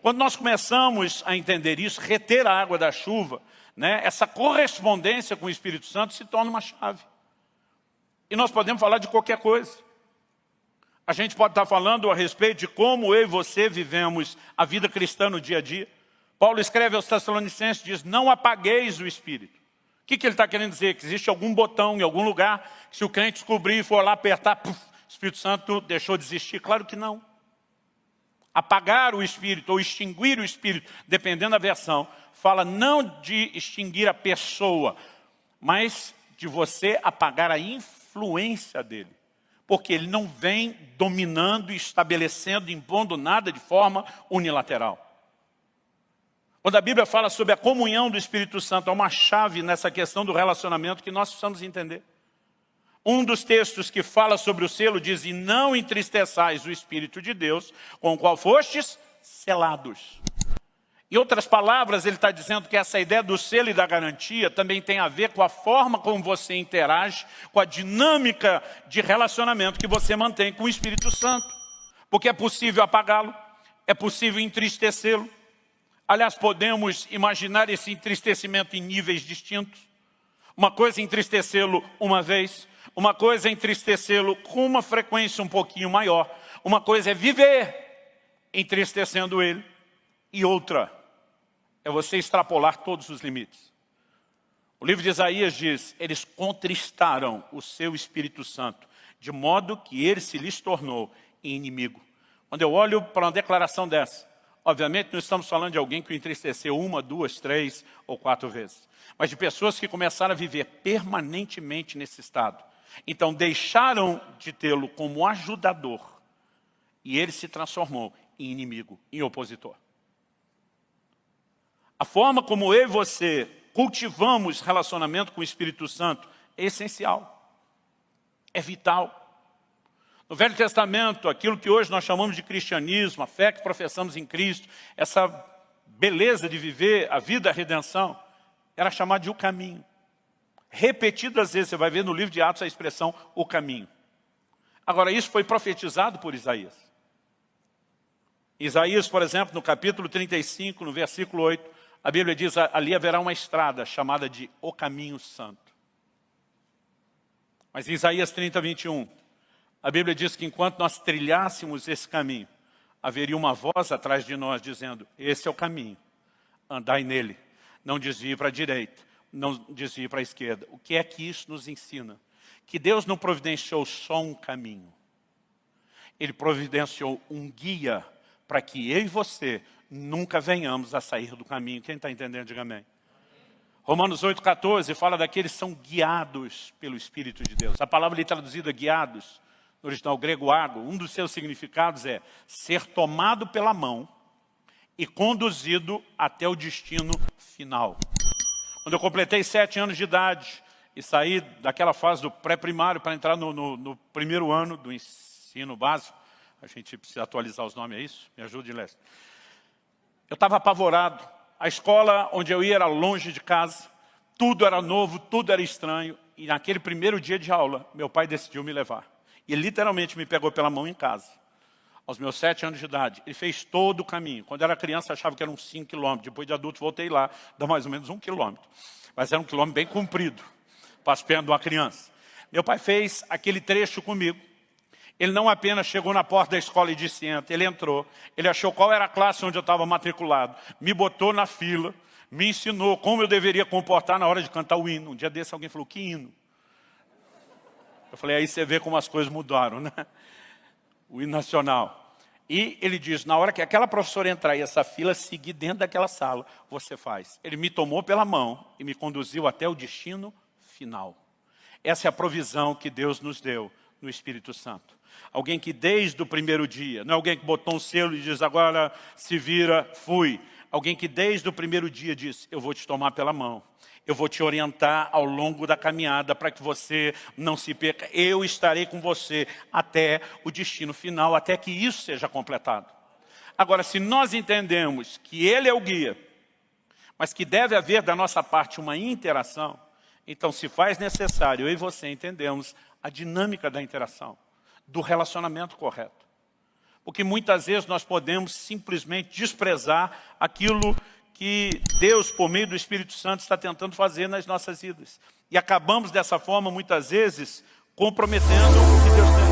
Quando nós começamos a entender isso, reter a água da chuva, né, essa correspondência com o Espírito Santo se torna uma chave. E nós podemos falar de qualquer coisa. A gente pode estar falando a respeito de como eu e você vivemos a vida cristã no dia a dia. Paulo escreve aos Tessalonicenses, diz, não apagueis o Espírito. O que ele está querendo dizer? Que existe algum botão em algum lugar, que se o crente descobrir e for lá apertar, o Espírito Santo deixou de existir? Claro que não. Apagar o Espírito ou extinguir o Espírito, dependendo da versão, fala não de extinguir a pessoa, mas de você apagar a influência dele. Porque ele não vem dominando, estabelecendo, impondo nada de forma unilateral. Quando a Bíblia fala sobre a comunhão do Espírito Santo, há uma chave nessa questão do relacionamento que nós precisamos entender. Um dos textos que fala sobre o selo diz, e não entristeçais o Espírito de Deus, com o qual fostes selados. Em outras palavras, ele está dizendo que essa ideia do selo e da garantia também tem a ver com a forma como você interage, com a dinâmica de relacionamento que você mantém com o Espírito Santo. Porque é possível apagá-lo, é possível entristecê-lo. Aliás, podemos imaginar esse entristecimento em níveis distintos. Uma coisa é entristecê-lo uma vez, uma coisa é entristecê-lo com uma frequência um pouquinho maior. Uma coisa é viver entristecendo ele. E outra é você extrapolar todos os limites. O livro de Isaías diz, eles contristaram o seu Espírito Santo, de modo que ele se lhes tornou inimigo. Quando eu olho para uma declaração dessa, obviamente não estamos falando de alguém que o entristeceu 1, 2, 3 ou 4 vezes, mas de pessoas que começaram a viver permanentemente nesse estado. Então deixaram de tê-lo como ajudador e ele se transformou em inimigo, em opositor. A forma como eu e você cultivamos relacionamento com o Espírito Santo é essencial, é vital. No Velho Testamento, aquilo que hoje nós chamamos de cristianismo, a fé que professamos em Cristo, essa beleza de viver a vida da redenção, era chamada de o caminho. Repetidas vezes, você vai ver no livro de Atos a expressão o caminho. Agora, isso foi profetizado por Isaías. Isaías, por exemplo, no capítulo 35, no versículo 8, a Bíblia diz, ali haverá uma estrada chamada de o caminho santo. Mas em Isaías 30, 21, a Bíblia diz que enquanto nós trilhássemos esse caminho, haveria uma voz atrás de nós dizendo, esse é o caminho, andai nele, não desvie para a direita, não desvie para a esquerda. O que é que isso nos ensina? Que Deus não providenciou só um caminho. Ele providenciou um guia para que eu e você nunca venhamos a sair do caminho. Quem está entendendo, diga amém. Romanos 8,14 fala daqueles que são guiados pelo Espírito de Deus. A palavra ali traduzida guiados, no original grego água, um dos seus significados é ser tomado pela mão e conduzido até o destino final. Quando eu completei 7 anos de idade e saí daquela fase do pré-primário para entrar no primeiro ano do ensino básico, a gente precisa atualizar os nomes, é isso? Me ajude, Leste. Eu estava apavorado. A escola onde eu ia era longe de casa. Tudo era novo, tudo era estranho. E naquele primeiro dia de aula, meu pai decidiu me levar. E ele literalmente me pegou pela mão em casa. Aos meus 7 anos de idade. Ele fez todo o caminho. Quando eu era criança, achava que eram 5 quilômetros. Depois de adulto, voltei lá. Dá mais ou menos 1 quilômetro. Mas era um quilômetro bem comprido. Para as pernas de uma criança. Meu pai fez aquele trecho comigo. Ele não apenas chegou na porta da escola e disse entra, ele entrou, ele achou qual era a classe onde eu estava matriculado, me botou na fila, me ensinou como eu deveria comportar na hora de cantar o hino. Um dia desse alguém falou, que hino? Eu falei, aí você vê como as coisas mudaram, né? O hino nacional. E ele diz, na hora que aquela professora entrar e essa fila seguir dentro daquela sala, você faz. Ele me tomou pela mão e me conduziu até o destino final. Essa é a provisão que Deus nos deu no Espírito Santo. Alguém que desde o primeiro dia, não é alguém que botou um selo e diz, agora se vira, fui. Alguém que desde o primeiro dia diz, eu vou te tomar pela mão. Eu vou te orientar ao longo da caminhada para que você não se perca. Eu estarei com você até o destino final, até que isso seja completado. Agora, se nós entendemos que Ele é o guia, mas que deve haver da nossa parte uma interação, então se faz necessário, eu e você entendemos a dinâmica da interação, do relacionamento correto. Porque muitas vezes nós podemos simplesmente desprezar aquilo que Deus, por meio do Espírito Santo, está tentando fazer nas nossas vidas. E acabamos dessa forma, muitas vezes, comprometendo o que Deus tem